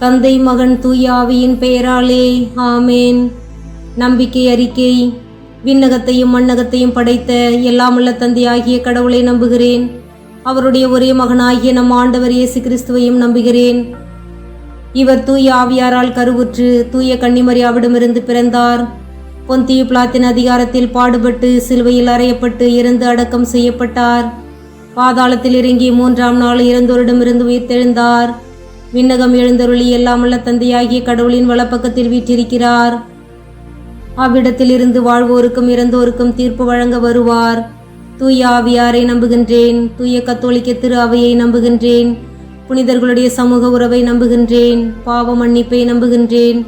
தந்தை மகன் தூய ஆவியின் பெயராலே ஆமேன். நம்பிக்கை அறிக்கை. விண்ணகத்தையும் மண்ணகத்தையும் படைத்த எல்லாமுள்ள தந்தையாகிய கடவுளை நம்புகிறேன். அவருடைய ஒரே மகனாகிய நம் ஆண்டவர் இயேசு கிறிஸ்துவையும் நம்புகிறேன். இவர் தூய ஆவியாரால் கருவுற்று தூய கன்னிமரியாவிடமிருந்து பிறந்தார். பொந்தியு பிலாத்தின் அதிகாரத்தில் பாடுபட்டு சிலுவையில் அறையப்பட்டு இறந்து அடக்கம் செய்யப்பட்டார். பாதாளத்தில் இறங்கி 3ஆம் நாள் இறந்தோரிடமிருந்து உயிர்த்தெழுந்தார். விண்ணகம் எழுந்தருளி எல்லாமுள்ள தந்தையாகிய கடவுளின் வலப்பக்கத்தில் வீற்றிருக்கிறார். அவ்விடத்தில் இருந்து வாழ்வோருக்கும் இறந்தோருக்கும் தீர்ப்பு வழங்க வருவார். தூய ஆவியாரை நம்புகின்றேன். தூய கத்தோலிக்க திரு அவையை நம்புகின்றேன். புனிதர்களுடைய சமூக உறவை நம்புகின்றேன். பாவ மன்னிப்பை நம்புகின்றேன்.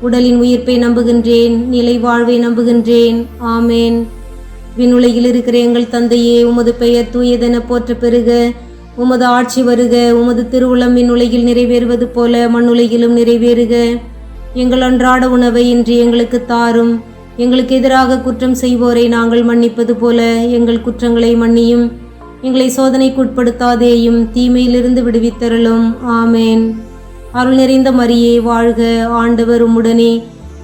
உடலின் உயிர்ப்பை நம்புகின்றேன். நிலை வாழ்வை நம்புகின்றேன். ஆமேன். விண்ணுலகில் இருக்கிற எங்கள் தந்தையே, உமது பெயர் தூயதென போற்ற பெறுக. உமது ஆட்சி வருக. உமது திருவுளம் விண்ணுலகில் நிறைவேறுவது போல மண்ணுலகிலும் நிறைவேறுக. எங்கள் அன்றாட உணவை இன்று எங்களுக்கு தாரும். எங்களுக்கு எதிராக குற்றம் செய்வோரை நாங்கள் மன்னிப்பது போல எங்கள் குற்றங்களை மன்னியும். எங்களை சோதனைக்கு உட்படுத்தாதேயும், தீமையிலிருந்து விடுவித்தருளும். ஆமேன். அருள் நிறைந்த மரியே வாழ்க. ஆண்டவர் உம்முடனே.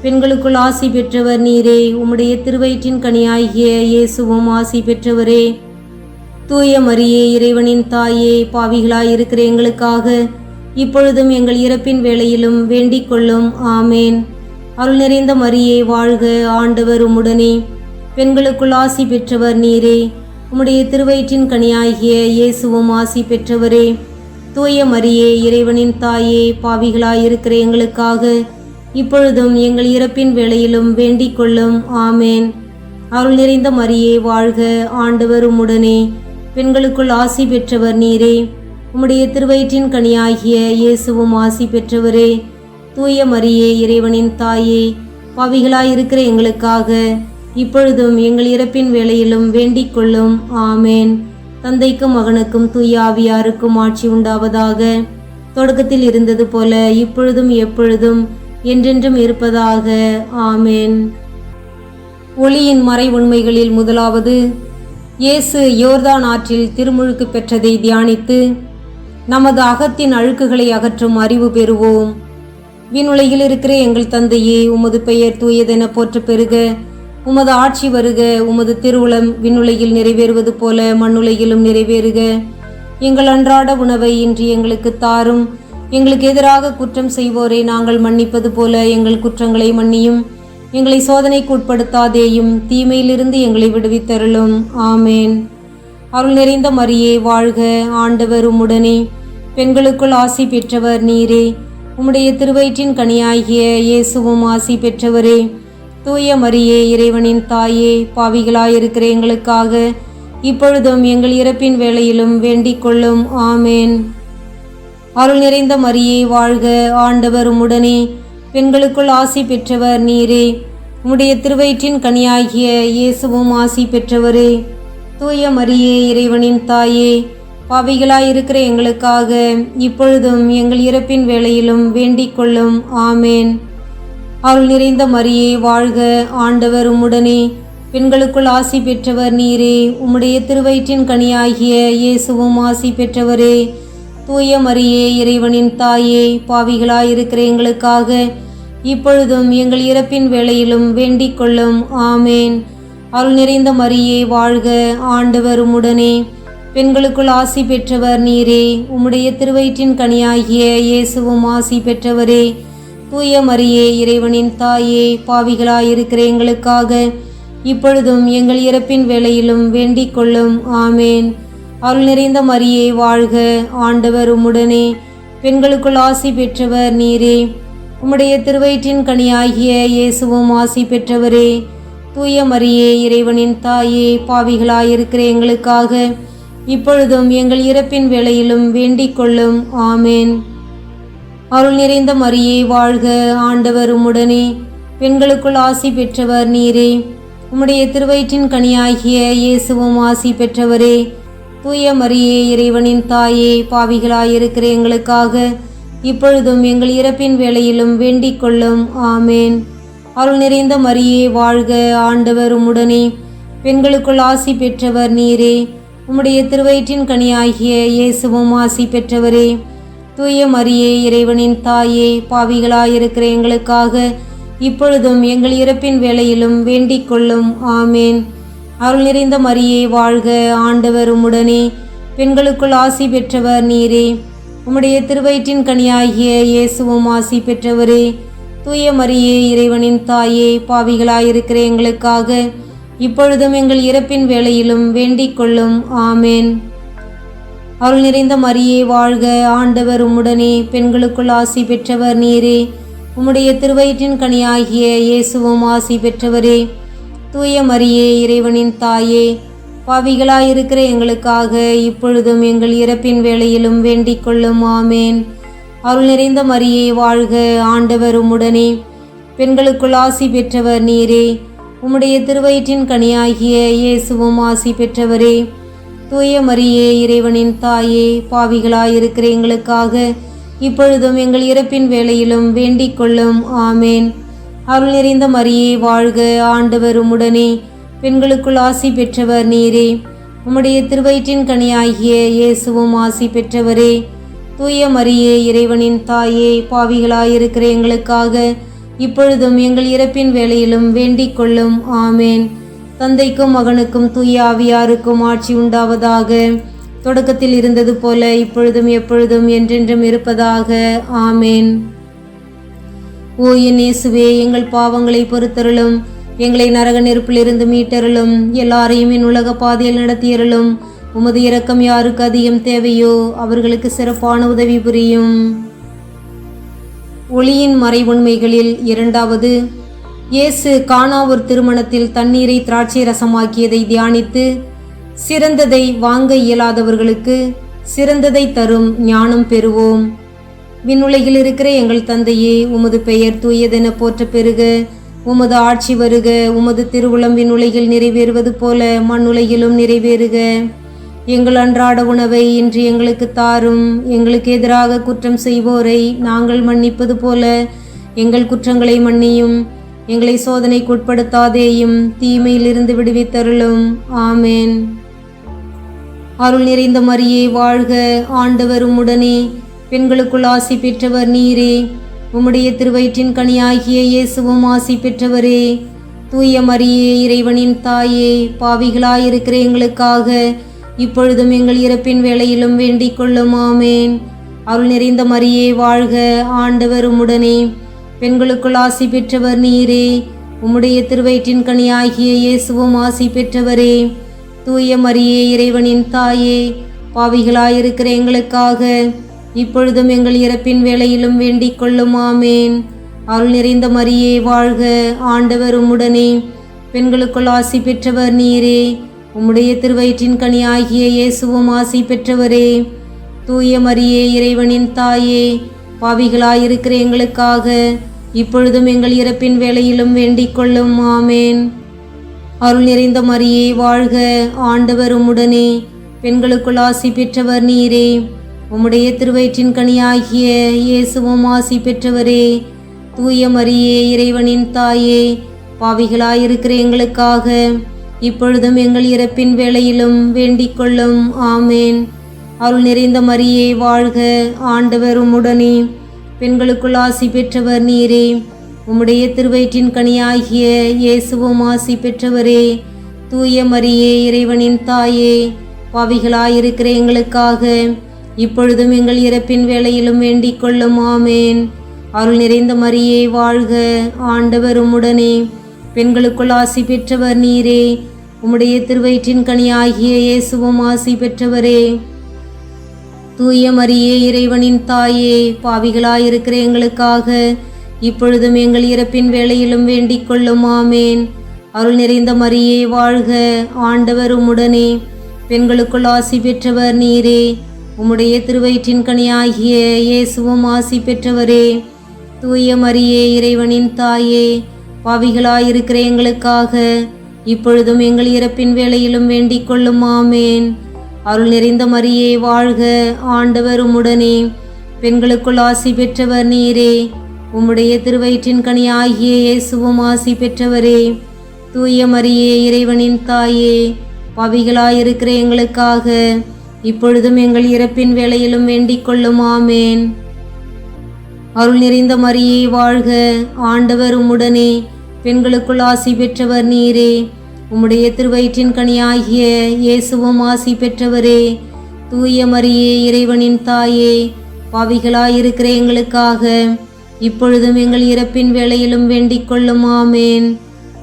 பெண்களுக்குள் ஆசி பெற்றவர் நீரே. உம்முடைய திருவயிற்றின் கனியாகிய இயேசுவும் ஆசி பெற்றவரே. தூய மரியே, இறைவனின் தாயே, பாவிகளாயிருக்கிற எங்களுக்காக இப்பொழுதும் எங்கள் இறப்பின் வேளையிலும் வேண்டிக் கொள்ளும். ஆமேன். அருள் நிறைந்த மரியே வாழ்க. ஆண்டவர் உம்முடனே. பெண்களுக்குள் ஆசி பெற்றவர் நீரே. உம்முடைய திருவயிற்றின் கனியாகிய இயேசுவும் ஆசி பெற்றவரே. தூய மரியே, இறைவனின் தாயே, பாவிகளாயிருக்கிற எங்களுக்காக இப்பொழுதும் எங்கள் இறப்பின் வேளையிலும் வேண்டிக் கொள்ளும். ஆமேன். அருள் நிறைந்த மரியே வாழ்க. ஆண்டவர் உம்முடனே. பெண்களுக்குள் ஆசி பெற்றவர் நீரே. உம்முடைய திருவயிற்றின் கனியாகிய இயேசுவும் ஆசி பெற்றவரே. தூய மரியே, இறைவனின் தாயே, பாவிகளாயிருக்கிற எங்களுக்காக இப்பொழுதும் எங்கள் இறப்பின் வேளையிலும் வேண்டிக் கொள்ளும். ஆமேன். தந்தைக்கும் மகனுக்கும் தூய ஆவியாருக்கும் ஆட்சி உண்டாவதாக. தொடக்கத்தில் இருந்தது போல இப்பொழுதும் எப்பொழுதும் என்றென்றும் இருப்பதாக. ஆமேன். ஒளியின் மறை உண்மைகளில் முதலாவது, இயேசு யோர்தான் ஆற்றில் திருமுழுக்கு பெற்றதை தியானித்து நமது அகத்தின் அழுக்குகளை அகற்றும் அறிவு பெறுவோம். விண்ணுலகில் இருக்கிற எங்கள் தந்தையே, உமது பெயர் தூயதென போற்ற பெறுக. உமது ஆட்சி வருக. உமது திருவுளம் விண்ணுலகில் நிறைவேறுவது போல மண்ணுலகிலும் நிறைவேறுக. எங்கள் அன்றாட உணவை இன்று எங்களுக்கு தாரும். எங்களுக்கு எதிராக குற்றம் செய்வோரை நாங்கள் மன்னிப்பது போல எங்கள் குற்றங்களை மன்னியும். எங்களை சோதனைக்கு உட்படுத்தாதேயும், தீமையிலிருந்து எங்களை விடுவித்தருளும். ஆமேன். அருள் நிறைந்த மரியே வாழ்க. ஆண்டவர் உம்முடனே. பெண்களுக்குள் ஆசி பெற்றவர் நீரே. உம்முடைய திருவயிற்றின் கனியாகிய இயேசுவும் ஆசி பெற்றவரே. தூய மரியே, இறைவனின் தாயே, பாவிகளாயிருக்கிற எங்களுக்காக இப்பொழுதும் எங்கள் இறப்பின் வேளையிலும் வேண்டிக் கொள்ளும். ஆமேன். அருள் நிறைந்த மரியே வாழ்க. ஆண்டவர் உம்முடனே. பெண்களுக்குள் ஆசி பெற்றவர் நீரே. உம்முடைய திருவயிற்றின் கனியாகிய இயேசுவும் ஆசி பெற்றவரே. தூய மரியே, இறைவனின் தாயே, பாவிகளாயிருக்கிற எங்களுக்காக இப்பொழுதும் எங்கள் இறப்பின் வேளையிலும் வேண்டிக் கொள்ளும். ஆமேன். அருள் நிறைந்த மரியே வாழ்க. ஆண்டவர் உம்முடனே. பெண்களுக்குள் ஆசி பெற்றவர் நீரே. உம்முடைய திருவயிற்றின் கனியாகிய இயேசுவும் ஆசி பெற்றவரே. தூய மரியே, இறைவனின் தாயே, பாவிகளாயிருக்கிற எங்களுக்காக இப்பொழுதும் எங்கள் இறப்பின் வேளையிலும் வேண்டிக் கொள்ளும். ஆமேன். அருள் நிறைந்த மரியே வாழ்க. ஆண்டவர் உம்முடனே. பெண்களுக்குள் ஆசி பெற்றவர் நீரே. உம்முடைய திருவயிற்றின் கனியாகிய இயேசுவும் ஆசி பெற்றவரே. தூய மரியே, இறைவனின் தாயே, பாவிகளாயிருக்கிற எங்களுக்காக இப்பொழுதும் எங்கள் இறப்பின் வேளையிலும் வேண்டிக் கொள்ளும். ஆமேன். அருள் நிறைந்த மரியே வாழ்க. ஆண்டவர் உம்முடனே. பெண்களுக்குள் ஆசி பெற்றவர் நீரே. உம்முடைய திருவயிற்றின் கனியாகிய இயேசுவும் ஆசி பெற்றவரே. தூய மரியே, இறைவனின் தாயே, பாவிகளாயிருக்கிற எங்களுக்காக இப்பொழுதும் எங்கள் இறப்பின் வேளையிலும் வேண்டிக் கொள்ளும். ஆமேன். அருள் நிறைந்த மரியே வாழ்க. ஆண்டவர் உம்முடனே. பெண்களுக்குள் ஆசி பெற்றவர் நீரே. உம்முடைய திருவயிற்றின் கனியாகிய இயேசுவும் ஆசி பெற்றவரே. தூய மரியே, இறைவனின் தாயே, பாவிகளாயிருக்கிற எங்களுக்காக இப்பொழுதும் எங்கள் இறப்பின் வேளையிலும் வேண்டிக் கொள்ளும். ஆமேன். அருள் நிறைந்த மரியே வாழ்க. ஆண்டவர் உம்முடனே. பெண்களுக்குள் ஆசி பெற்றவர் நீரே. உம்முடைய திருவயிற்றின் கனியாகிய இயேசுவும் ஆசி பெற்றவரே. தூய மரியே இறைவனின் தாயே, பாவிகளாயிருக்கிற எங்களுக்காக இப்பொழுதும் எங்கள் இறப்பின் வேளையிலும் வேண்டிக் கொள்ளும். ஆமேன். அருள் நிறைந்த மரியே வாழ்க, ஆண்டவர் உம்முடனே, பெண்களுக்குள் ஆசி பெற்றவர் நீரே. உம்முடைய திருவயிற்றின் கனியாகிய இயேசுவும் ஆசி பெற்றவரே. தூய மரியே இறைவனின் தாயே, பாவிகளாயிருக்கிற எங்களுக்காக இப்பொழுதும் எங்கள் இறப்பின் வேளையிலும் வேண்டிக் கொள்ளும். ஆமேன். அருள் நிறைந்த மரியே வாழ்க, ஆண்டவர் உம்முடனே, பெண்களுக்குள் ஆசி பெற்றவர் நீரே. உம்முடைய திருவயிற்றின் கனியாகிய இயேசுவும் ஆசி பெற்றவரே. தூய மரியே இறைவனின் தாயே, பாவிகளாயிருக்கிற எங்களுக்காக இப்பொழுதும் எங்கள் இறப்பின் வேளையிலும் வேண்டிக் கொள்ளும். ஆமேன். அருள் நிறைந்த மரியே வாழ்க, ஆண்டவர் உம்முடனே, பெண்களுக்குள் ஆசி பெற்றவர் நீரே. உம்முடைய திருவயிற்றின் கனியாகிய இயேசுவும் ஆசி பெற்றவரே. தூய மரியே இறைவனின் தாயே, பாவிகளாயிருக்கிற எங்களுக்காக இப்பொழுதும் எங்கள் இறப்பின் வேளையிலும் வேண்டிக் கொள்ளும். ஆமேன். அருள் நிறைந்த மரியே வாழ்க, ஆண்டவர் உம்முடனே, பெண்களுக்குள் ஆசி பெற்றவர் நீரே. உம்முடைய திருவயிற்றின் கனியாகிய இயேசுவும் ஆசி பெற்றவரே. தூய மரியே இறைவனின் தாயே, பாவிகளாயிருக்கிற எங்களுக்காக இப்பொழுதும் எங்கள் இறப்பின் வேளையிலும் வேண்டிக் கொள்ளும். ஆமேன். தந்தைக்கும் மகனுக்கும் தூய ஆவியாருக்கும் ஆட்சி உண்டாவதாக. தொடக்கத்தில் இருந்தது போல இப்பொழுதும் எப்பொழுதும் என்றென்றும் இருப்பதாக. ஆமேன். ஓ என் இயேசுவே, எங்கள் பாவங்களை பொறுத்தருளும், எங்களை நரக நெருப்பிலிருந்து மீட்டருளும், எல்லாரையும் என் உலக பாதையில் நடத்தியருளும். உமது இரக்கம் யாருக்கு அதிகம் தேவையோ அவர்களுக்கு சிறப்பான உதவி புரியும். ஒளியின் மறை உண்மைகளில் இரண்டாவது, இயேசு கானாவூர் திருமணத்தில் தண்ணீரை திராட்சை ரசமாக்கியதை தியானித்து, சிறந்ததை வாங்க இயலாதவர்களுக்கு சிறந்ததை தரும் ஞானம் பெறுவோம். விண்ணுலகில் இருக்கிற எங்கள் தந்தையே, உமது பெயர் தூயதென போற்ற பெறுக. உமது ஆட்சி வருக. உமது திருவுளம் விண்ணுலகில் நிறைவேறுவது போல மண்ணுலகிலும் நிறைவேறுக. எங்கள் அன்றாட உணவை இன்று எங்களுக்கு தாரும். எங்களுக்கு எதிராக குற்றம் செய்வோரை நாங்கள் மன்னிப்பது போல எங்கள் குற்றங்களை மன்னியும். எங்களை சோதனைக்கு உட்படுத்தாதேயும், தீமையிலிருந்து விடுவித்தருளும். ஆமேன். அருள் நிறைந்த மரியே வாழ்க, ஆண்டவர் உம்முடனே, பெண்களுக்குள் ஆசி பெற்றவர் நீரே. உம்முடைய திருவயிற்றின் கனியாகிய இயேசுவும் ஆசி பெற்றவரே. தூய மரியே இறைவனின் தாயே, பாவிகளாயிருக்கிற எங்களுக்காக இப்பொழுதும் எங்கள் இறப்பின் வேளையிலும் வேண்டிக் கொள்ளும். ஆமேன். அருள் நிறைந்த மரியே வாழ்க, ஆண்டவர் உம்முடனே, பெண்களுக்குள் ஆசி பெற்றவர் நீரே. உம்முடைய திருவயிற்றின் கனியாகிய இயேசுவும் ஆசி பெற்றவரே. தூய மரியே இறைவனின் தாயே, பாவிகளாயிருக்கிற எங்களுக்காக இப்பொழுதும் எங்கள் இறப்பின் வேளையிலும் வேண்டிக் கொள்ளும். ஆமேன். அருள் நிறைந்த மரியே வாழ்க, ஆண்டவர் உம்முடனே, பெண்களுக்குள் ஆசி பெற்றவர் நீரே. உம்முடைய திருவயிற்றின் கனியாகிய இயேசுவும் ஆசி பெற்றவரே. தூய மரியே இறைவனின் தாயே, பாவிகளாயிருக்கிற எங்களுக்காக இப்பொழுதும் எங்கள் இறப்பின் வேளையிலும் வேண்டிக் கொள்ளும். ஆமேன். அருள் நிறைந்த மரியே வாழ்க, ஆண்டவர் உம்முடனே, பெண்களுக்குள் ஆசி பெற்றவர் நீரே. உம்முடைய திருவயிற்றின் கனியாகிய இயேசுவும் ஆசி பெற்றவரே. தூய மரியே இறைவனின் தாயே, பாவிகளாயிருக்கிற எங்களுக்காக இப்பொழுதும் எங்கள் இறப்பின் வேளையிலும் வேண்டிக் கொள்ளும். ஆமேன். அருள் நிறைந்த மரியே வாழ்க, ஆண்டவர் உம்முடனே, பெண்களுக்குள் ஆசி பெற்றவர் நீரே. உம்முடைய திருவயிற்றின் கனியாகிய இயேசுவும் ஆசி பெற்றவரே. தூய மரியே இறைவனின் தாயே, பாவிகளாயிருக்கிற எங்களுக்காக இப்பொழுதும் எங்கள் இறப்பின் வேளையிலும் வேண்டிக் கொள்ளும். ஆமேன். அருள் நிறைந்த மரியே வாழ்க, ஆண்டவர் உம்முடனே, பெண்களுக்குள் ஆசி பெற்றவர் நீரே. உம்முடைய திருவயிற்றின் கனியாகிய இயேசுவும் ஆசி பெற்றவரே. தூய மரியே இறைவனின் தாயே, பாவிகளாயிருக்கிற எங்களுக்காக இப்பொழுதும் எங்கள் இறப்பின் வேளையிலும் வேண்டிக் கொள்ளும். ஆமேன். அருள் நிறைந்த மரியே வாழ்க, ஆண்டவர் உம்முடனே, பெண்களுக்குள் ஆசி பெற்றவர் நீரே. உம்முடைய திருவயிற்றின் கனியாகிய இயேசுவும் ஆசி பெற்றவரே. தூய மரியே இறைவனின் தாயே, பாவிகளாயிருக்கிற எங்களுக்காக இப்பொழுதும் எங்கள் இறப்பின் வேளையிலும் வேண்டிக் கொள்ளும். ஆமேன். அருள் நிறைந்த மரியே வாழ்க, ஆண்டவர் உம்முடனே, பெண்களுக்குள் ஆசி பெற்றவர் நீரே. உம்முடைய திருவயிற்றின் கனியாகிய இயேசுவும் ஆசி பெற்றவரே. தூய மரியே இறைவனின் தாயே, பாவிகளாயிருக்கிற எங்களுக்காக இப்பொழுதும் எங்கள் இறப்பின் வேளையிலும் வேண்டிக் கொள்ளும். ஆமேன். அருள் நிறைந்த மரியே வாழ்க, ஆண்டவர் உம்முடனே, பெண்களுக்குள் ஆசி பெற்றவர் நீரே. உம்முடைய திருவயிற்றின் கனியாகிய இயேசுவும் ஆசி பெற்றவரே. தூய மரியே, இறைவனின் தாயே, பாவிகளாயிருக்கிற எங்களுக்காக இப்பொழுதும் எங்கள் இறப்பின் வேளையிலும் வேண்டிக் கொள்ளும். ஆமேன்.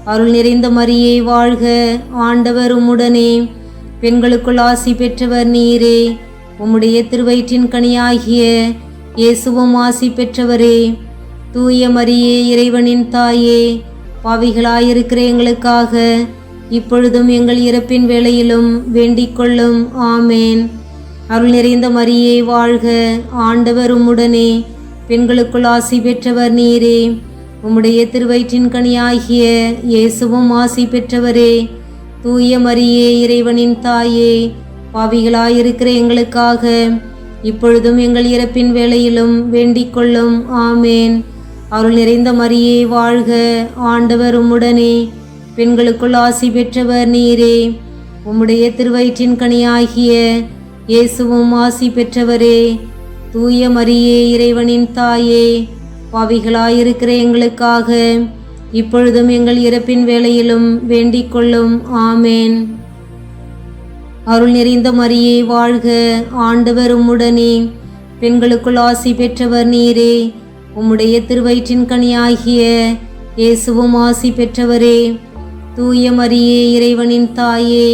அருள் நிறைந்த மரியே வாழ்க, ஆண்டவர் உம்முடனே, பெண்களுக்குள் ஆசி பெற்றவர் நீரே. உம்முடைய திருவயிற்றின் கனியாகிய இயேசுவும் ஆசி பெற்றவரே. தூய மரியே, இறைவனின் தாயே, பாவிகளாயிருக்கிற எங்களுக்காக இப்பொழுதும் எங்கள் இறப்பின் வேளையிலும் வேண்டிக் கொள்ளும். ஆமேன். அருள் நிறைந்த மரியே வாழ்க, ஆண்டவர் உம்முடனே, பெண்களுக்குள் ஆசி பெற்றவர் நீரே. உம்முடைய திருவயிற்றின் கனியாகிய இயேசுவும் ஆசி பெற்றவரே. தூய மரியே, இறைவனின் தாயே, பாவிகளாயிருக்கிற எங்களுக்காக இப்பொழுதும் எங்கள் இறப்பின் வேளையிலும் வேண்டிக் கொள்ளும். ஆமேன். அருள் நிறைந்த மரியே வாழ்க, ஆண்டவர் உம்முடனே, பெண்களுக்குள் ஆசி பெற்றவர் நீரே. உம்முடைய திருவயிற்றின் கனியாகிய இயேசுவும் ஆசி பெற்றவரே. தூய மரியே, இறைவனின் தாயே, பாவிகளாயிருக்கிற எங்களுக்காக இப்பொழுதும் எங்கள் இறப்பின் வேளையிலும் வேண்டிக் கொள்ளும். ஆமேன். அருள் நிறைந்த மரியே வாழ்க, ஆண்டவர் உம்முடனே, பெண்களுக்குள் ஆசி பெற்றவர் நீரே. உம்முடைய திருவயிற்றின் கனியாகிய இயேசுவும் ஆசி பெற்றவரே. தூய மரியே, இறைவனின் தாயே,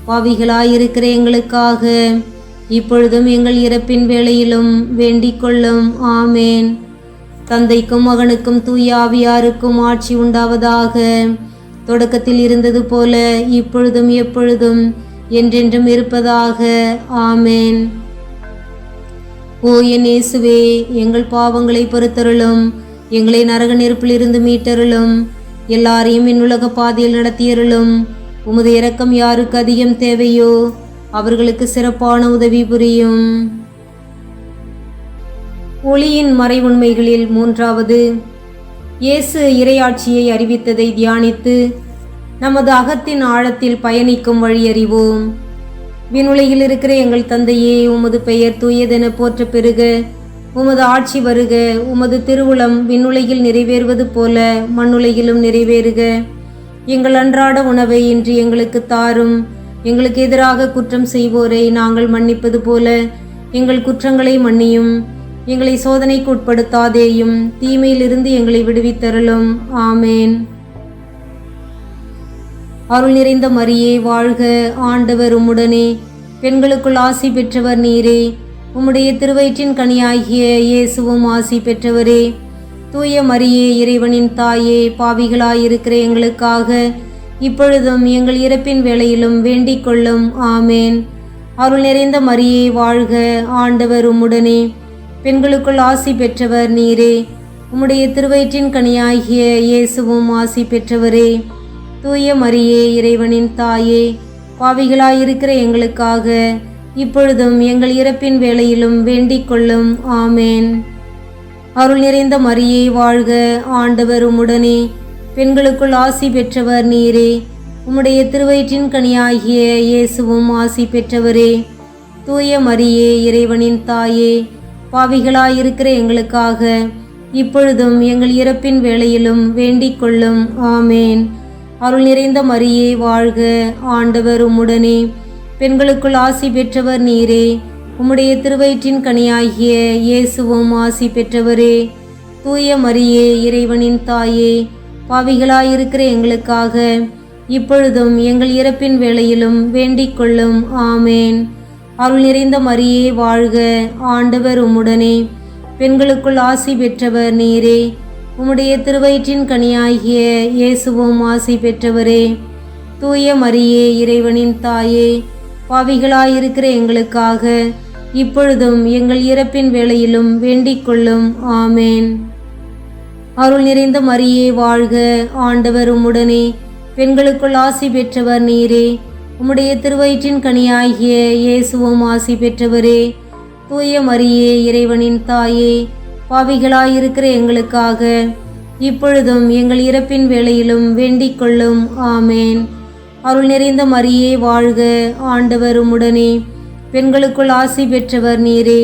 பாவிகளாயிருக்கிற எங்களுக்காக இப்பொழுதும் எங்கள் இறப்பின் வேளையிலும் வேண்டிக் கொள்ளும். ஆமேன். தந்தைக்கும் மகனுக்கும் தூய ஆவியாருக்கும் ஆட்சி உண்டாவதாக. தொடக்கத்தில் இருந்தது போல இப்பொழுதும் எப்பொழுதும் என்றென்றும் இருப்பதாக. ஆமேன். ஓ என் இயேசுவே, எங்கள் பாவங்களை பொறுத்தருளும், எங்களை நரக நெருப்பிலிருந்து மீட்டருளும், எல்லாரையும் இன்னுலக பாதையில் நடத்தியருளும். உமது இரக்கம் யாருக்கு அதிகம் தேவையோ அவர்களுக்கு சிறப்பான உதவி புரியும். ஒளியின் மறை உண்மைகளில் மூன்றாவது, இயேசு இறையாட்சியை அறிவித்ததை தியானித்து நமது அகத்தின் ஆழத்தில் பயணிக்கும் வழியறிவோம். விண்ணுலகில் இருக்கிற எங்கள் தந்தையே, உமது பெயர் தூயதென போற்ற பெறுக. உமது ஆட்சி வருக. உமது திருவுளம் விண்ணுலகில் நிறைவேறுவது போல மண்ணுலகிலும் நிறைவேறுக. எங்கள் அன்றாட உணவை இன்று எங்களுக்கு தாரும். எங்களுக்கு எதிராக குற்றம் செய்வோரை நாங்கள் மன்னிப்பது போல எங்கள் குற்றங்களை மன்னியும். எங்களை சோதனைக்கு உட்படுத்தாதேயும், தீமையிலிருந்து எங்களை விடுவித்தருளும். ஆமேன். அருள் நிறைந்த மரியே வாழ்க, ஆண்டவர் உம்முடனே, பெண்களுக்குள் ஆசி பெற்றவர் நீரே. உம்முடைய திருவயிற்றின் கனியாகிய இயேசுவும் ஆசி பெற்றவரே. தூய மரியே, இறைவனின் தாயே, பாவிகளாயிருக்கிற எங்களுக்காக இப்பொழுதும் எங்கள் இறப்பின் வேளையிலும் வேண்டிக் கொள்ளும். ஆமேன். அருள் நிறைந்த மரியே வாழ்க, ஆண்டவர் உம்முடனே, பெண்களுக்குள் ஆசி பெற்றவர் நீரே. உம்முடைய திருவயிற்றின் கனியாகிய இயேசுவும் ஆசி பெற்றவரே. தூய மரியே, இறைவனின் தாயே, பாவிகளாயிருக்கிற எங்களுக்காக இப்பொழுதும் எங்கள் இறப்பின் வேளையிலும் வேண்டிக் கொள்ளும். ஆமேன். அருள் நிறைந்த மரியே வாழ்க, ஆண்டவர் உம்முடனே, பெண்களுக்குள் ஆசி பெற்றவர் நீரே. உம்முடைய திருவயிற்றின் கனியாகிய இயேசுவும் ஆசி பெற்றவரே. தூய மரியே, இறைவனின் தாயே, பாவிகளாயிருக்கிற எங்களுக்காக இப்பொழுதும் எங்கள் இறப்பின் வேளையிலும் வேண்டிக் கொள்ளும். ஆமேன். அருள் நிறைந்த மரியே வாழ்க, ஆண்டவர் உம்முடனே, பெண்களுக்குள் ஆசி பெற்றவர் நீரே. உம்முடைய திருவயிற்றின் கனியாகிய இயேசுவும் ஆசி பெற்றவரே. தூய மரியே, இறைவனின் தாயே, பாவிகளாயிருக்கிற எங்களுக்காக இப்பொழுதும் எங்கள் இறப்பின் வேளையிலும் வேண்டிக் கொள்ளும். ஆமேன். அருள் நிறைந்த மரியே வாழ்க, ஆண்டவர் உம்முடனே, பெண்களுக்குள் ஆசி பெற்றவர் நீரே. உம்முடைய திருவயிற்றின் கனியாகிய இயேசுவும் ஆசி பெற்றவரே. தூய மரியே, இறைவனின் தாயே, பாவிகளாயிருக்கிற எங்களுக்காக இப்பொழுதும் எங்கள் இறப்பின் வேளையிலும் வேண்டிக் கொள்ளும். ஆமேன். அருள் நிறைந்த மரியே வாழ்க, ஆண்டவர் உம்முடனே, பெண்களுக்குள் ஆசி பெற்றவர் நீரே. உம்முடைய திருவயிற்றின் கனியாகிய இயேசுவும் ஆசி பெற்றவரே. தூய மரியே, இறைவனின் தாயே, பாவிகளாயிருக்கிற எங்களுக்காக இப்பொழுதும் எங்கள் இறப்பின் வேளையிலும் வேண்டிக் கொள்ளும். ஆமேன். அருள் நிறைந்த மரியே வாழ்க, ஆண்டவர் உம்முடனே, பெண்களுக்குள் ஆசி பெற்றவர் நீரே.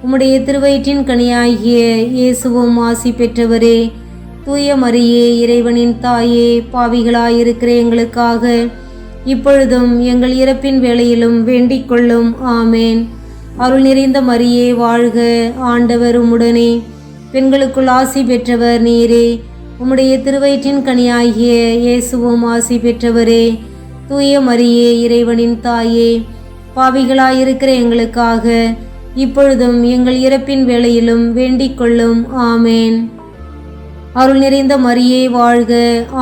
உம்முடைய திருவயிற்றின் கனியாகிய இயேசுவும் ஆசி பெற்றவரே. தூய மரியே, இறைவனின் தாயே, பாவிகளாயிருக்கிற எங்களுக்காக இப்பொழுதும் எங்கள் இறப்பின் வேளையிலும் வேண்டிக் கொள்ளும். ஆமேன். அருள் நிறைந்த மரியே வாழ்க, ஆண்டவர் உம்முடனே. பெண்களுக்குள் ஆசி பெற்றவர் நீரே. உம்முடைய திருவயிற்றின் கனியாகிய இயேசுவும் ஆசி பெற்றவரே. தூய மரியே, இறைவனின் தாயே, பாவிகளாயிருக்கிற எங்களுக்காக இப்பொழுதும் எங்கள் இறப்பின் வேளையிலும் வேண்டிக் கொள்ளும். ஆமேன். அருள் நிறைந்த மரியே வாழ்க,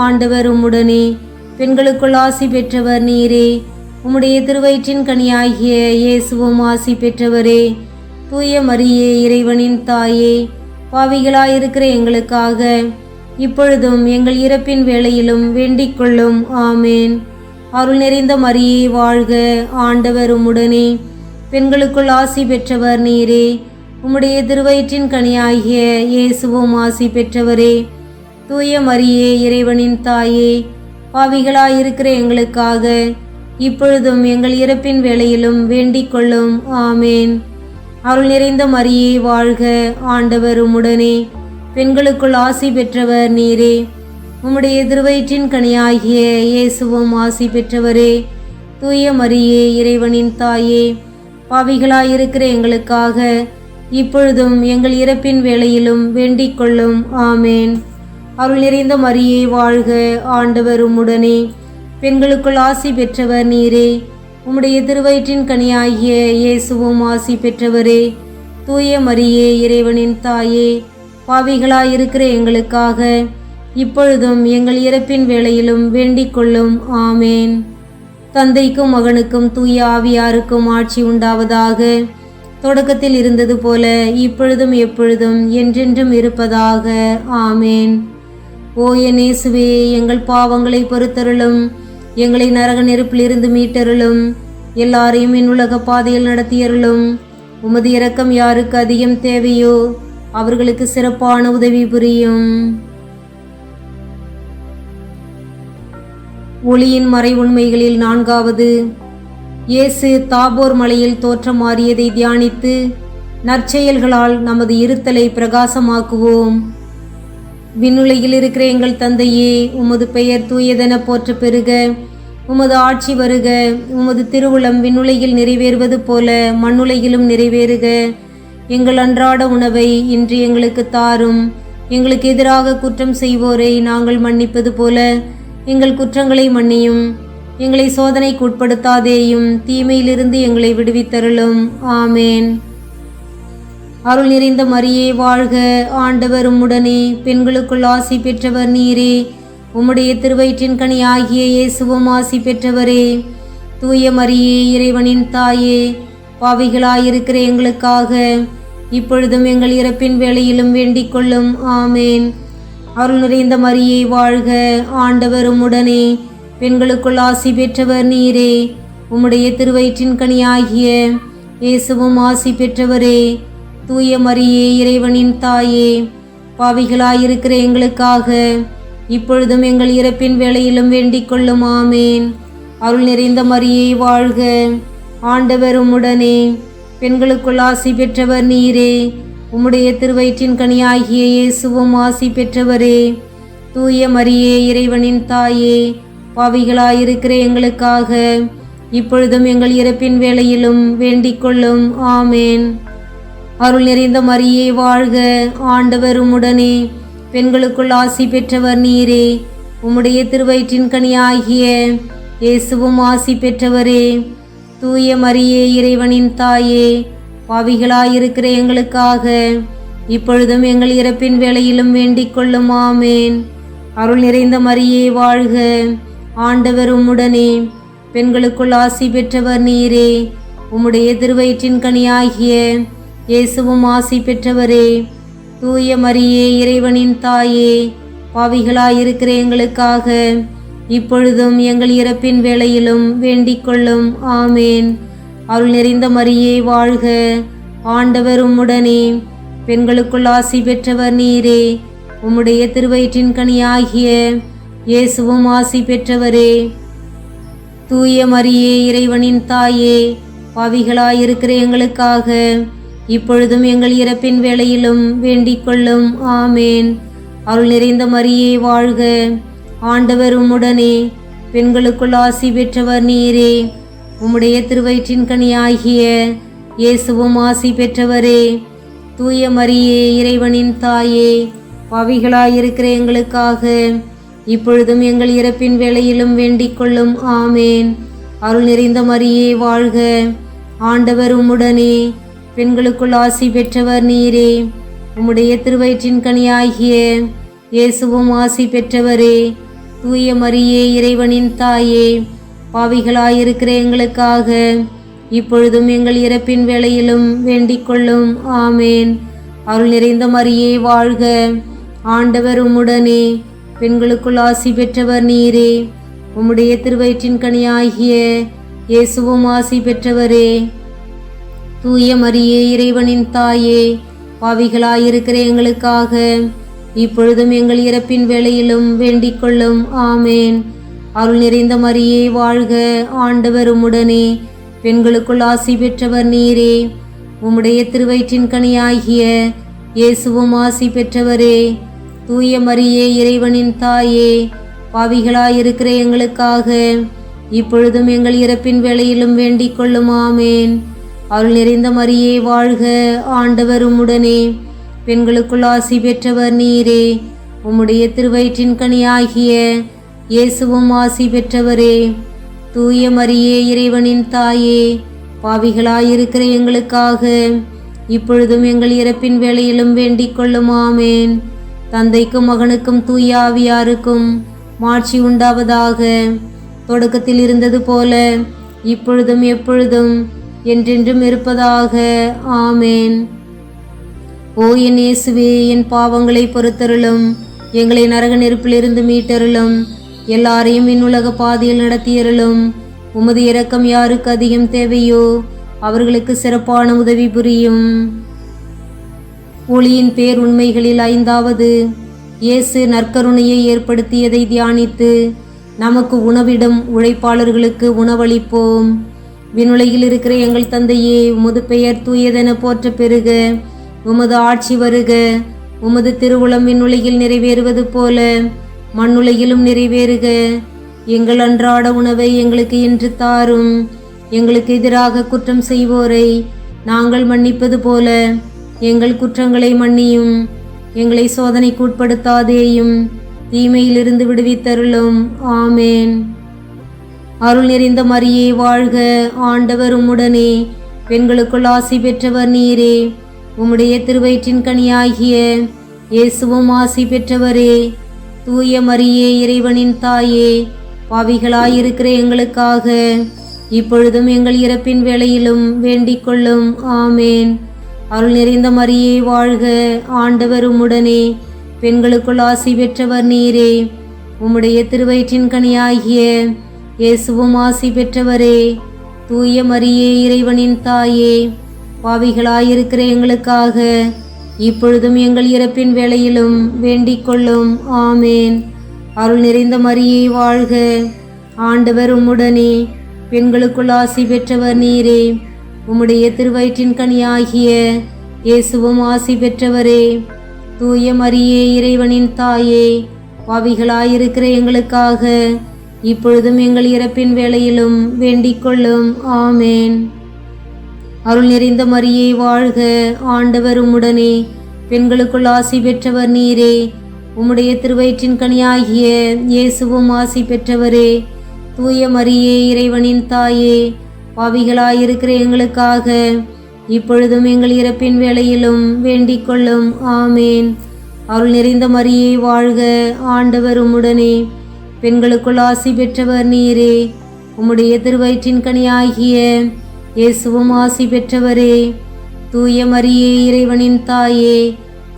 ஆண்டவர் உம்முடனே. பெண்களுக்குள் ஆசி பெற்றவர் நீரே. உம்முடைய திருவயிற்றின் கனியாகிய இயேசுவும் ஆசி பெற்றவரே. தூய மரியே, இறைவனின் தாயே, பாவிகளாயிருக்கிற எங்களுக்காக இப்பொழுதும் எங்கள் இறப்பின் வேளையிலும் வேண்டிக் கொள்ளும். ஆமேன். அருள் நிறைந்த மரியே வாழ்க, ஆண்டவர் உம்முடனே. பெண்களுக்குள் ஆசி பெற்றவர் நீரே. உம்முடைய திருவயிற்றின் கனியாகிய இயேசுவும் ஆசி பெற்றவரே. தூய மரியே, இறைவனின் தாயே, பாவிகளாயிருக்கிற எங்களுக்காக இப்பொழுதும் எங்கள் இறப்பின் வேளையிலும் வேண்டிக் கொள்ளும். ஆமேன். அருள் நிறைந்த மரியே வாழ்க, ஆண்டவர் உம்முடனே. பெண்களுக்குள் ஆசி பெற்றவர் நீரே. உம்முடைய திருவயிற்றின் கனியாகிய இயேசுவும் ஆசி பெற்றவரே. தூய மரியே, இறைவனின் தாயே, பாவிகளாயிருக்கிற எங்களுக்காக இப்பொழுதும் எங்கள் இறப்பின் வேளையிலும் வேண்டிக் கொள்ளும். ஆமேன். அருள் நிறைந்த மரியே வாழ்க, ஆண்டவர் உம்முடனே. பெண்களுக்குள் ஆசி பெற்றவர் நீரே. உம்முடைய திருவயிற்றின் கனியாகிய இயேசுவும் ஆசி பெற்றவரே. தூய மரியே, இறைவனின் தாயே, பாவிகளாயிருக்கிற எங்களுக்காக இப்பொழுதும் எங்கள் இறப்பின் வேளையிலும் வேண்டிக் கொள்ளும். ஆமேன். தந்தைக்கும் மகனுக்கும் தூய ஆவியாருக்கும் ஆட்சி உண்டாவதாக. தொடக்கத்தில் இருந்தது போல இப்பொழுதும் எப்பொழுதும் என்றென்றும் இருப்பதாக. ஆமேன். ஓ என் இயேசுவே, எங்கள் பாவங்களை பொறுத்தருளும். எங்களை நரக நெருப்பிலிருந்து மீட்டருளும். எல்லாரையும் என் உலக பாதையில் நடத்தியருளும். உமது இரக்கம் யாருக்கு அதிகம் தேவையோ அவர்களுக்கு சிறப்பான உதவி புரியும். ஒளியின் மறை உண்மைகளில் நான்காவது, இயேசு தாபோர் மலையில் தோற்றம் மாறியதை தியானித்து நற்செயல்களால் நமது இருத்தலை பிரகாசமாக்குவோம். விண்ணுலகில் இருக்கிற எங்கள் தந்தையே, உமது பெயர் தூயதென போற்ற பெறுக. உமது ஆட்சி வருக. உமது திருவுளம் விண்ணுலகில் நிறைவேறுவது போல மண்ணுலகிலும் நிறைவேறுக. எங்கள் அன்றாட உணவை இன்று எங்களுக்கு தாரும். எங்களுக்கு எதிராக குற்றம் செய்வோரை நாங்கள் மன்னிப்பது போல எங்கள் குற்றங்களை மன்னியும். எங்களை சோதனைக்கு உட்படுத்தாதேயும், தீமையிலிருந்து எங்களை விடுவித்தருளும். ஆமேன். அருள் நிறைந்த மரியே வாழ்க, ஆண்டவர் உம்முடனே. பெண்களுக்குள் ஆசி பெற்றவர் நீரே. உம்முடைய திருவயிற்றின் கனி ஆகிய இயேசுவும் ஆசி பெற்றவரே. தூய மரியே, இறைவனின் தாயே, பாவிகளாயிருக்கிற எங்களுக்காக இப்பொழுதும் எங்கள் இறப்பின் வேளையிலும் வேண்டிக் கொள்ளும். ஆமேன். அருள் நிறைந்த மரியே வாழ்க, ஆண்டவர் உம்முடனே. பெண்களுக்குள் ஆசி பெற்றவர் நீரே. உம்முடைய திருவயிற்றின் கனி ஆகிய இயேசுவும் ஆசி பெற்றவரே. தூய மரியே, இறைவனின் தாயே, பாவிகளாயிருக்கிற எங்களுக்காக இப்பொழுதும் எங்கள் இறப்பின் வேளையிலும் வேண்டிக் கொள்ளும். ஆமேன். அருள் நிறைந்த மரியே வாழ்க, ஆண்டவர் உம்முடனே. பெண்களுக்குள் ஆசி பெற்றவர் நீரே. உம்முடைய திருவயிற்றின் கனியாகிய இயேசுவும் ஆசி பெற்றவரே. தூய மரியே, இறைவனின் தாயே, பாவிகளாயிருக்கிற எங்களுக்காக இப்பொழுதும் எங்கள் இறப்பின் வேளையிலும் வேண்டிக் கொள்ளும். ஆமேன். அருள் நிறைந்த மரியே வாழ்க, ஆண்டவர் உம்முடனே. பெண்களுக்குள் ஆசி பெற்றவர் நீரே. உம்முடைய திருவயிற்றின் கனியாகிய இயேசுவும் ஆசி பெற்றவரே. தூய மரியே, இறைவனின் தாயே, பாவிகளாயிருக்கிற எங்களுக்காக இப்பொழுதும் எங்கள் இறப்பின் வேளையிலும் வேண்டிக் கொள்ளும். ஆமேன். அருள் நிறைந்த மரியே வாழ்க, ஆண்டவர் உம்முடனே. பெண்களுக்குள் ஆசி பெற்றவர் நீரே. உம்முடைய திருவயிற்றின் கனியாகிய இயேசுவும் ஆசி பெற்றவரே. தூய மரியே, இறைவனின் தாயே, பாவிகளாயிருக்கிற எங்களுக்காக இப்பொழுதும் எங்கள் இறப்பின் வேளையிலும் வேண்டிக் கொள்ளும். ஆமேன். அருள் நிறைந்த மரியே வாழ்க, ஆண்டவர் உம்முடனே. பெண்களுக்குள் ஆசி பெற்றவர் நீரே. உம்முடைய திருவயிற்றின் கனியாகிய இயேசுவும் ஆசி பெற்றவரே. தூய மரியே, இறைவனின் தாயே, பாவிகளாயிருக்கிற எங்களுக்காக இப்பொழுதும் எங்கள் இறப்பின் வேளையிலும் வேண்டிக் கொள்ளும். ஆமேன். அருள் நிறைந்த மரியே வாழ்க, ஆண்டவர் உம்முடனே, பெண்களுக்குள் ஆசி பெற்றவர் நீரே. உம்முடைய திருவயிற்றின் கனியாகிய இயேசுவும் ஆசி பெற்றவரே. தூய மரியே, இறைவனின் தாயே, பாவிகளாயிருக்கிற எங்களுக்காக இப்பொழுதும் எங்கள் இறப்பின் வேளையிலும் வேண்டிக் கொள்ளும். ஆமேன். அருள் நிறைந்த மரியே வாழ்க, ஆண்டவர் உம்முடனே, பெண்களுக்குள் ஆசி பெற்றவர் நீரே. உம்முடைய திருவயிற்றின் கனியாகிய இயேசுவும் ஆசி பெற்றவரே. தூய மரியே, இறைவனின் தாயே, பாவிகளாயிருக்கிற எங்களுக்காக இப்பொழுதும் எங்கள் இறப்பின் வேளையிலும் வேண்டிக் கொள்ளும். ஆமேன். அருள் நிறைந்த மரியே வாழ்க, ஆண்டவர் உம்முடனே, பெண்களுக்குள் ஆசி பெற்றவர் நீரே. உம்முடைய திருவயிற்றின் கனியாகிய இயேசுவும் ஆசி பெற்றவரே. தூய மரியே, இறைவனின் தாயே, பாவிகளாயிருக்கிற எங்களுக்காக இப்பொழுதும் எங்கள் இறப்பின் வேளையிலும் வேண்டிக் கொள்ளும். ஆமேன். அருள் நிறைந்த மரியே வாழ்க, ஆண்டவர் உம்முடனே, பெண்களுக்குள் ஆசி பெற்றவர் நீரே. உம்முடைய திருவயிற்றின் கனியாகிய இயேசுவும் ஆசி பெற்றவரே. தூய மரியே, இறைவனின் தாயே, பாவிகளாயிருக்கிற எங்களுக்காக இப்பொழுதும் எங்கள் இறப்பின் வேளையிலும் வேண்டிக் கொள்ளும். ஆமேன். அருள் நிறைந்த மரியே வாழ்க, ஆண்டவர் உம்முடனே, பெண்களுக்குள் ஆசி பெற்றவர் நீரே. உம்முடைய திருவயிற்றின் கனியாகிய இயேசுவும் ஆசி பெற்றவரே. தூய மரியே, இறைவனின் தாயே, பாவிகளாயிருக்கிற எங்களுக்காக இப்பொழுதும் எங்கள் இறப்பின் வேளையிலும் வேண்டிக் கொள்ளும். ஆமேன். தந்தைக்கும் மகனுக்கும் தூய ஆவியாருக்கும் மாட்சி உண்டாவதாக. தொடக்கத்தில் இருந்தது போல இப்பொழுதும் எப்பொழுதும் என்றென்றும் இருப்பதாக. ஆமேன். ஓ என் இயேசுவே, என் பாவங்களை பொறுத்தருளும், எங்களை நரக நெருப்பிலிருந்து மீட்டருளும், எல்லாரையும் இன்னுலக பாதையில் நடத்தியருளும். உமது இரக்கம் யாருக்கு அதிகம் தேவையோ அவர்களுக்கு சிறப்பான உதவி புரியும். ஒளியின் பேர் உண்மைகளில் 5வது, இயேசு நற்கருணையை ஏற்படுத்தியதை தியானித்து நமக்கு உணவிடும் உழைப்பாளர்களுக்கு உணவளிப்போம். விண்ணுலகில் இருக்கிற எங்கள் தந்தையே, உமது பெயர் தூயதென போற்ற பெறுக. உமது ஆட்சி வருக. உமது திருவுளம் விண்ணுலகில் நிறைவேறுவது போல மண்ணுலகிலும் நிறைவேறுக. எங்கள் அன்றாட உணவை எங்களுக்கு இன்று தாரும். எங்களுக்கு எதிராக குற்றம் செய்வோரை நாங்கள் மன்னிப்பது போல எங்கள் குற்றங்களை மன்னியும். எங்களை சோதனைக்கு உட்படுத்தாதேயும், தீமையிலிருந்து விடுவித்தருளும். ஆமேன். அருள் நிறைந்த மரியே வாழ்க, ஆண்டவர் உம்முடனே, பெண்களுக்குள் ஆசி பெற்றவர் நீரே. உம்முடைய திருவயிற்றின் கனியாகிய இயேசுவும் ஆசி பெற்றவரே. தூய மரியே, இறைவனின் தாயே, பாவிகளாயிருக்கிற எங்களுக்காக இப்பொழுதும் எங்கள் இறப்பின் வேளையிலும் வேண்டிக் கொள்ளும். ஆமேன். அருள் நிறைந்த மரியே வாழ்க, ஆண்டவர் உம்முடனே, பெண்களுக்குள் ஆசி பெற்றவர் நீரே. உம்முடைய திருவயிற்றின் கனியாகிய இயேசுவும் ஆசி பெற்றவரே. தூய மரியே, இறைவனின் தாயே, பாவிகளாயிருக்கிற எங்களுக்காக இப்பொழுதும் எங்கள் இறப்பின் வேளையிலும் வேண்டிக் கொள்ளும். ஆமேன். அருள் நிறைந்த மரியே வாழ்க, ஆண்டவர் உம்முடனே, பெண்களுக்குள் ஆசி பெற்றவர் நீரே. உம்முடைய திருவயிற்றின் கனியாகிய இயேசுவும் ஆசி பெற்றவரே. தூய மரியே, இறைவனின் தாயே, பாவிகளாயிருக்கிற எங்களுக்காக இப்பொழுதும் எங்கள் இறப்பின் வேளையிலும் வேண்டிக் கொள்ளும். ஆமேன். அருள் நிறைந்த மரியே வாழ்க, ஆண்டவர் உம்முடனே, பெண்களுக்குள் ஆசி பெற்றவர் நீரே. உம்முடைய திருவயிற்றின் கனியாகிய இயேசுவும் ஆசி பெற்றவரே. தூய மரியே, இறைவனின் தாயே, பாவிகளாயிருக்கிற எங்களுக்காக இப்பொழுதும் எங்கள் இறப்பின் வேளையிலும் வேண்டிக் கொள்ளும். ஆமேன். அருள் நிறைந்த மரியே வாழ்க, ஆண்டவர் உம்முடனே, பெண்களுக்குள் ஆசி பெற்றவர் நீரே. உம்முடைய திருவயிற்றின் கனியாகிய இயேசுவும் ஆசி பெற்றவரே. தூய மரியே, இறைவனின் தாயே,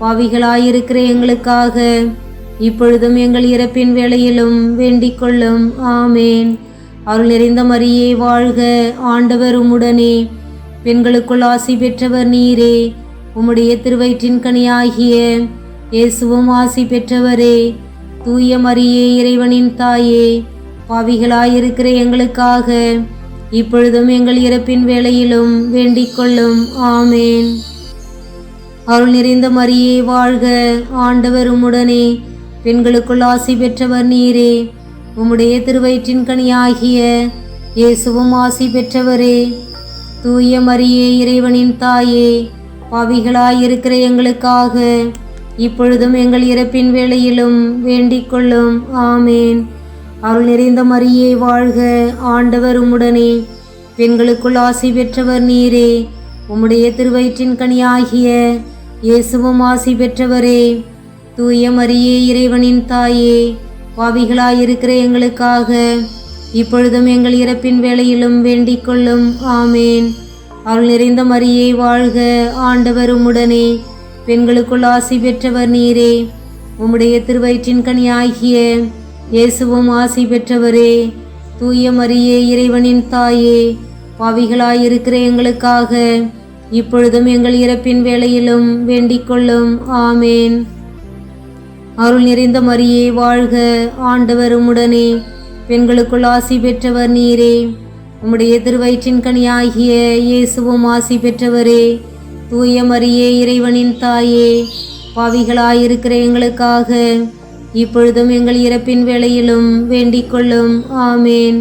பாவிகளாயிருக்கிற எங்களுக்காக இப்பொழுதும் எங்கள் இறப்பின் வேளையிலும் வேண்டிக் கொள்ளும். ஆமேன். அருள் நிறைந்த மரியே வாழ்க, ஆண்டவர் உம்முடனே, பெண்களுக்குள் ஆசி பெற்றவர் நீரே. உம்முடைய திருவயிற்றின் கனியாகிய இயேசுவும் ஆசி பெற்றவரே. தூய மரியே, இறைவனின் தாயே, பாவிகளாயிருக்கிற எங்களுக்காக இப்பொழுதும் எங்கள் இறப்பின் வேளையிலும் வேண்டிக் கொள்ளும். ஆமேன். அருள் நிறைந்த மரியே வாழ்க, ஆண்டவர் உம்முடனே, பெண்களுக்குள் ஆசி பெற்றவர் நீரே. உம்முடைய திருவயிற்றின் கனியாகிய இயேசுவும் ஆசி பெற்றவரே. தூய மரியே, இறைவனின் தாயே, பாவிகளாயிருக்கிற எங்களுக்காக இப்பொழுதும் எங்கள் இறப்பின் வேளையிலும் வேண்டிக் கொள்ளும். ஆமேன். அருள் நிறைந்த மரியே வாழ்க, ஆண்டவர் உம்முடனே, பெண்களுக்குள் ஆசி பெற்றவர் நீரே. உம்முடைய திருவயிற்றின் கனியாகிய இயேசுவும் ஆசி பெற்றவரே. தூய மரியே, இறைவனின் தாயே, பாவிகளாயிருக்கிற எங்களுக்காக இப்பொழுதும் எங்கள் இறப்பின் வேளையிலும் வேண்டிக் கொள்ளும். ஆமேன். அருள் நிறைந்த மரியே வாழ்க, ஆண்டவர் உம்முடனே, பெண்களுக்குள் ஆசி பெற்றவர் நீரே. உம்முடைய திருவயிற்றின் கனியாகிய இயேசுவும் ஆசி பெற்றவரே. தூய மரியே, இறைவனின் தாயே, பாவிகளாயிருக்கிற எங்களுக்காக இப்பொழுதும் எங்கள் இறப்பின் வேளையிலும் வேண்டிக் கொள்ளும். ஆமேன். அருள் நிறைந்த மரியே வாழ்க, ஆண்டவர் உம்முடனே, பெண்களுக்குள் ஆசி பெற்றவர் நீரே. உம்முடைய திருவயிற்றின் கனியாகிய இயேசுவும் ஆசி பெற்றவரே. தூய மரியே, இறைவனின் தாயே, பாவிகளாயிருக்கிற எங்களுக்காக இப்பொழுதும் எங்கள் இறப்பின் வேளையிலும் வேண்டிக் கொள்ளும். ஆமேன்.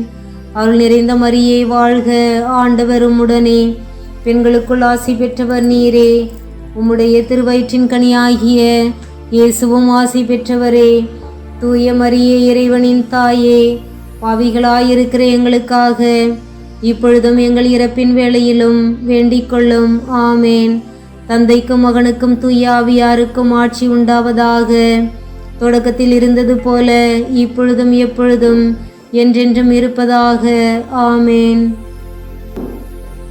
அருள் நிறைந்த மரியே வாழ்க, ஆண்டவர் உம்முடனே, பெண்களுக்குள் ஆசி பெற்றவர் நீரே. உம்முடைய திருவயிற்றின் கனியாகிய இயேசுவும் ஆசி பெற்றவரே. தூய மரியே, இறைவனின் தாயே, பாவிகளாயிருக்கிற எங்களுக்காக இப்பொழுதும் எங்கள் இறப்பின் வேளையிலும் வேண்டிக் கொள்ளும். ஆமேன். தந்தைக்கும் மகனுக்கும் தூய ஆவியாருக்கும் ஆட்சி உண்டாவதாக. தொடக்கத்தில் இருந்தது போல இப்பொழுதும் எப்பொழுதும் என்றென்றும் இருப்பதாக. ஆமேன்.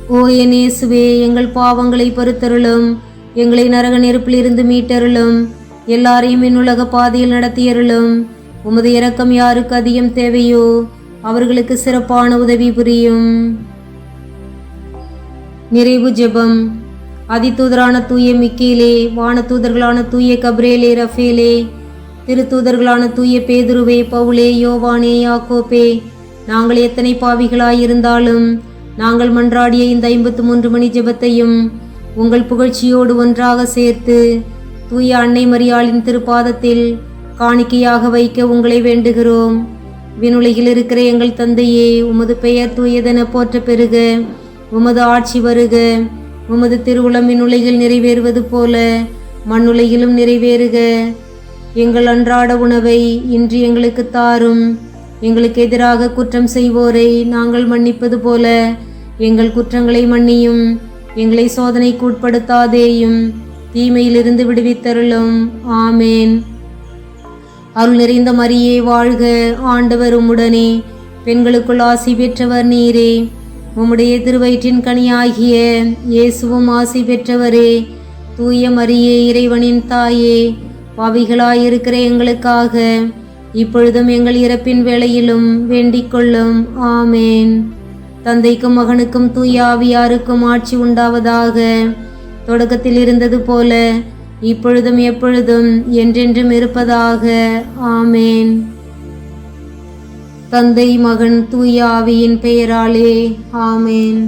ஓ என் இயேசுவே, எங்கள் பாவங்களை பொறுத்தருளும். எங்களை நரக நெருப்பிலிருந்து மீட்டருளும். எல்லாரையும் என்னுலக பாதையில் நடத்தியருளும். உமது இரக்கம் யாருக்கு அதிகம் தேவையோ அவர்களுக்கு சிறப்பான உதவி புரியும். நிறைவு ஜெபம். அதிதூதரான தூய மிக்கேலே, வானதூதர்களான தூய கப்ரேலே, ரஃபேலே, திருத்தூதர்களான தூய பேதுருவே, பவுலே, யோவானே, யாக்கோப்பே, நாங்கள் எத்தனை பாவிகளாயிருந்தாலும் நாங்கள் மன்றாடிய இந்த 53 மணி ஜெபத்தையும் உங்கள் புகழ்ச்சியோடு ஒன்றாக சேர்த்து தூய அன்னை மரியாளின் திருப்பாதத்தில் காணிக்கையாக வைக்க உங்களை வேண்டுகிறோம். விண்ணுலகில் இருக்கிற எங்கள் தந்தையே, உமது பெயர் தூயதென போற்ற பெறுக. உமது ஆட்சி வருக. உமது திருவுளம் விண்ணுலகில் நிறைவேறுவது போல மண்ணுலகிலும் நிறைவேறுக. எங்கள் அன்றாட உணவை இன்று எங்களுக்கு தாரும். எங்களுக்கு எதிராக குற்றம் செய்வோரை நாங்கள் மன்னிப்பது போல எங்கள் குற்றங்களை மன்னியும். எங்களை சோதனைக்கு உட்படுத்தாதேயும், தீமையிலிருந்து விடுவித்தருளும். ஆமேன். அருள் நிறைந்த மரியே வாழ்க, ஆண்டவர் உம்முடனே, பெண்களுக்குள் ஆசி பெற்றவர் நீரே. உம்முடைய திருவயிற்றின் கனியாகிய இயேசுவும் ஆசி பெற்றவரே. தூய மரியே, இறைவனின் தாயே, பாவிகளாயிருக்கிற எங்களுக்காக இப்பொழுதும் எங்கள் இறப்பின் வேளையிலும் வேண்டிக் கொள்ளும். ஆமேன். தந்தைக்கும் மகனுக்கும் தூய ஆவியாருக்கும் ஆட்சி உண்டாவதாக. தொடக்கத்தில் இருந்தது போல இப்பொழுதும் எப்பொழுதும் என்றென்றும் இருப்பதாக. ஆமேன். தந்தை மகன் தூய ஆவியின் பெயராலே. ஆமேன்.